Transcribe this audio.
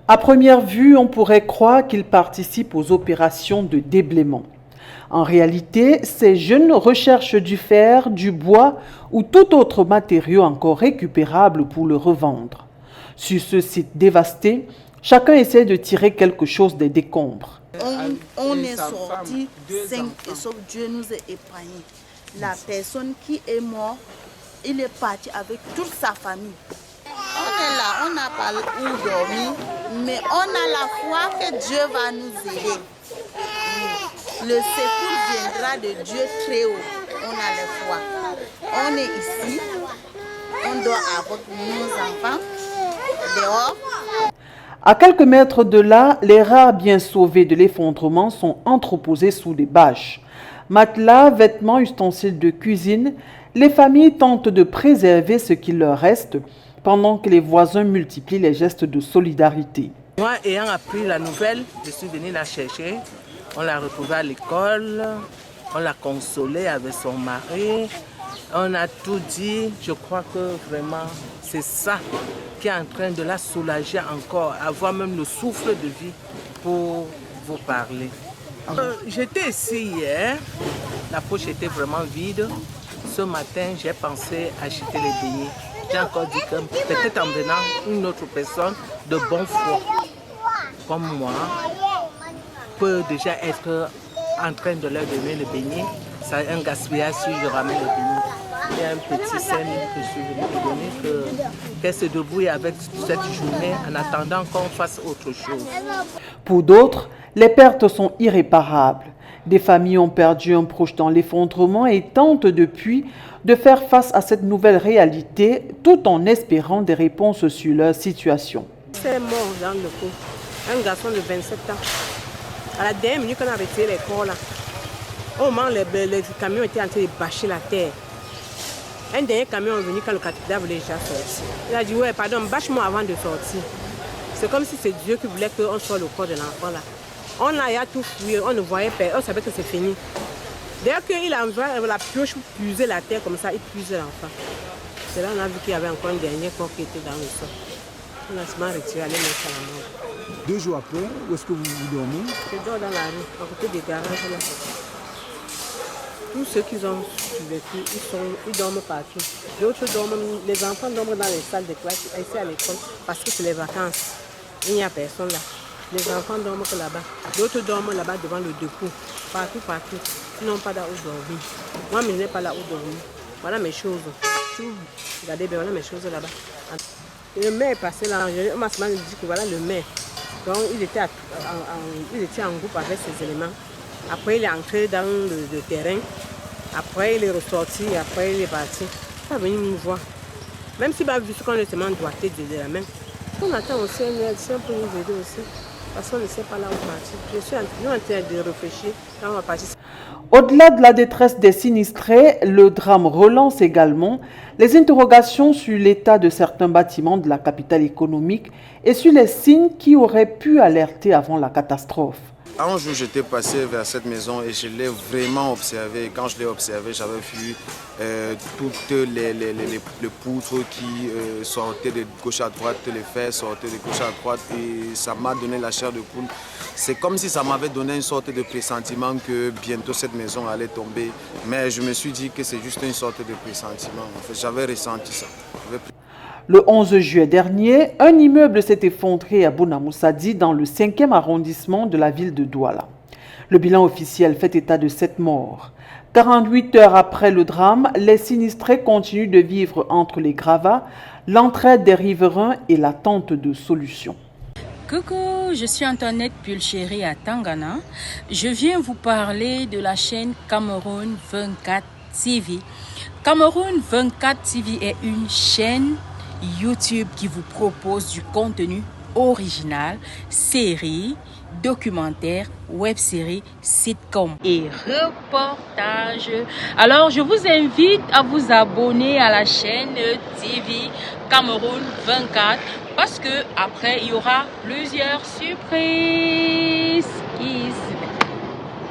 À première vue, on pourrait croire qu'ils participent aux opérations de déblaiement. En réalité, ces jeunes recherchent du fer, du bois ou tout autre matériau encore récupérable pour le revendre. Sur ce site dévasté, chacun essaie de tirer quelque chose des décombres. On est sorti 5 et sauf Dieu nous a épargnés. La personne qui est morte, il est parti avec toute sa famille. On est là, on n'a pas où dormir, mais on a la foi que Dieu va nous aider. Le secours viendra de Dieu très haut. On a la foi. On est ici, on doit avoir nos enfants dehors. À quelques mètres de là, les rares biens sauvés de l'effondrement sont entreposés sous des bâches. Matelas, vêtements, ustensiles de cuisine, les familles tentent de préserver ce qu'il leur reste pendant que les voisins multiplient les gestes de solidarité. Moi, ayant appris la nouvelle, je suis venue la chercher. On l'a retrouvée à l'école, on l'a consolée avec son mari. On a tout dit. Je crois que vraiment, c'est ça qui est en train de la soulager encore, avoir même le souffle de vie pour vous parler. J'étais ici hier, la poche était vraiment vide. Ce matin, j'ai pensé acheter les beignets. J'ai encore dit que peut-être en venant une autre personne de bon foi, comme moi, peut déjà être en train de leur donner le beignet. C'est un gaspillage si je ramène le beignet. Il y a un petit scène que je suis venue lui donner, qu'elle se débrouille avec cette journée en attendant qu'on fasse autre chose. Pour d'autres, les pertes sont irréparables. Des familles ont perdu un proche dans l'effondrement et tentent depuis de faire face à cette nouvelle réalité tout en espérant des réponses sur leur situation. C'est mort dans le coup. Un garçon de 27 ans. À la dernière minute qu'on a retiré les corps là, au moment où les camions étaient en train de bâcher la terre, un dernier camion est venu quand le cathédrale voulait déjà sortir. Il a dit ouais, pardon, bâche-moi avant de sortir. C'est comme si c'est Dieu qui voulait qu'on soit le corps de l'enfant là. On a tout fouillé, on ne voyait pas, on savait que c'est fini. Dès qu'il a envoyé la pioche pour puiser la terre comme ça, il puisait l'enfant. C'est là qu'on a vu qu'il y avait encore un dernier corps qui était dans le sol. On a seulement retiré, allé mettre à la mort. 2 jours après, où est-ce que vous dormez? Je dors dans la rue, à côté des garages là. Tous ceux qui ont survécu, ils dorment partout. D'autres dorment, les enfants dorment dans les salles de classe, ici à l'école, parce que c'est les vacances. Il n'y a personne là. Les enfants dorment que là-bas. D'autres dorment là-bas devant le dépôt. Partout, partout. Ils n'ont pas là où dormir. Moi, je n'ai pas là où dormir. Voilà mes choses. Si vous regardez bien, voilà mes choses là-bas. Le maire est passé là. On m'a dit que voilà le maire. Donc, il était en groupe avec ses éléments. Après, il est entré dans le terrain. Après, il est ressorti. Après, il est parti. Il est venu me voir. Même s'il m'a vu ce qu'on est seulement doigté de la main. On attend aussi un aide, c'est un peu nous aider aussi. Parce qu'on ne sait pas là où partir. Je suis en train de réfléchir là où on va partir. Au-delà de la détresse des sinistrés, le drame relance également les interrogations sur l'état de certains bâtiments de la capitale économique et sur les signes qui auraient pu alerter avant la catastrophe. Un jour, j'étais passé vers cette maison et je l'ai vraiment observé. Quand je l'ai observé, j'avais vu toutes les poutres qui sortaient de gauche à droite, les fers sortaient de gauche à droite et ça m'a donné la chair de poule. C'est comme si ça m'avait donné une sorte de pressentiment que bientôt cette maison allait tomber. Mais je me suis dit que c'est juste une sorte de pressentiment. En fait, j'avais ressenti ça. Le 11 juillet dernier, un immeuble s'est effondré à Bounamoussadi dans le 5e arrondissement de la ville de Douala. Le bilan officiel fait état de 7 morts. 48 heures après le drame, les sinistrés continuent de vivre entre les gravats, l'entraide des riverains et l'attente de solutions. Coucou, je suis Antoinette Pulchéry à Tangana. Je viens vous parler de la chaîne Cameroun 24 TV. Cameroun 24 TV est une chaîne YouTube qui vous propose du contenu original, séries, documentaires, web-séries, sitcoms et reportages. Alors, je vous invite à vous abonner à la chaîne TV Cameroun 24 parce que après il y aura plusieurs surprises.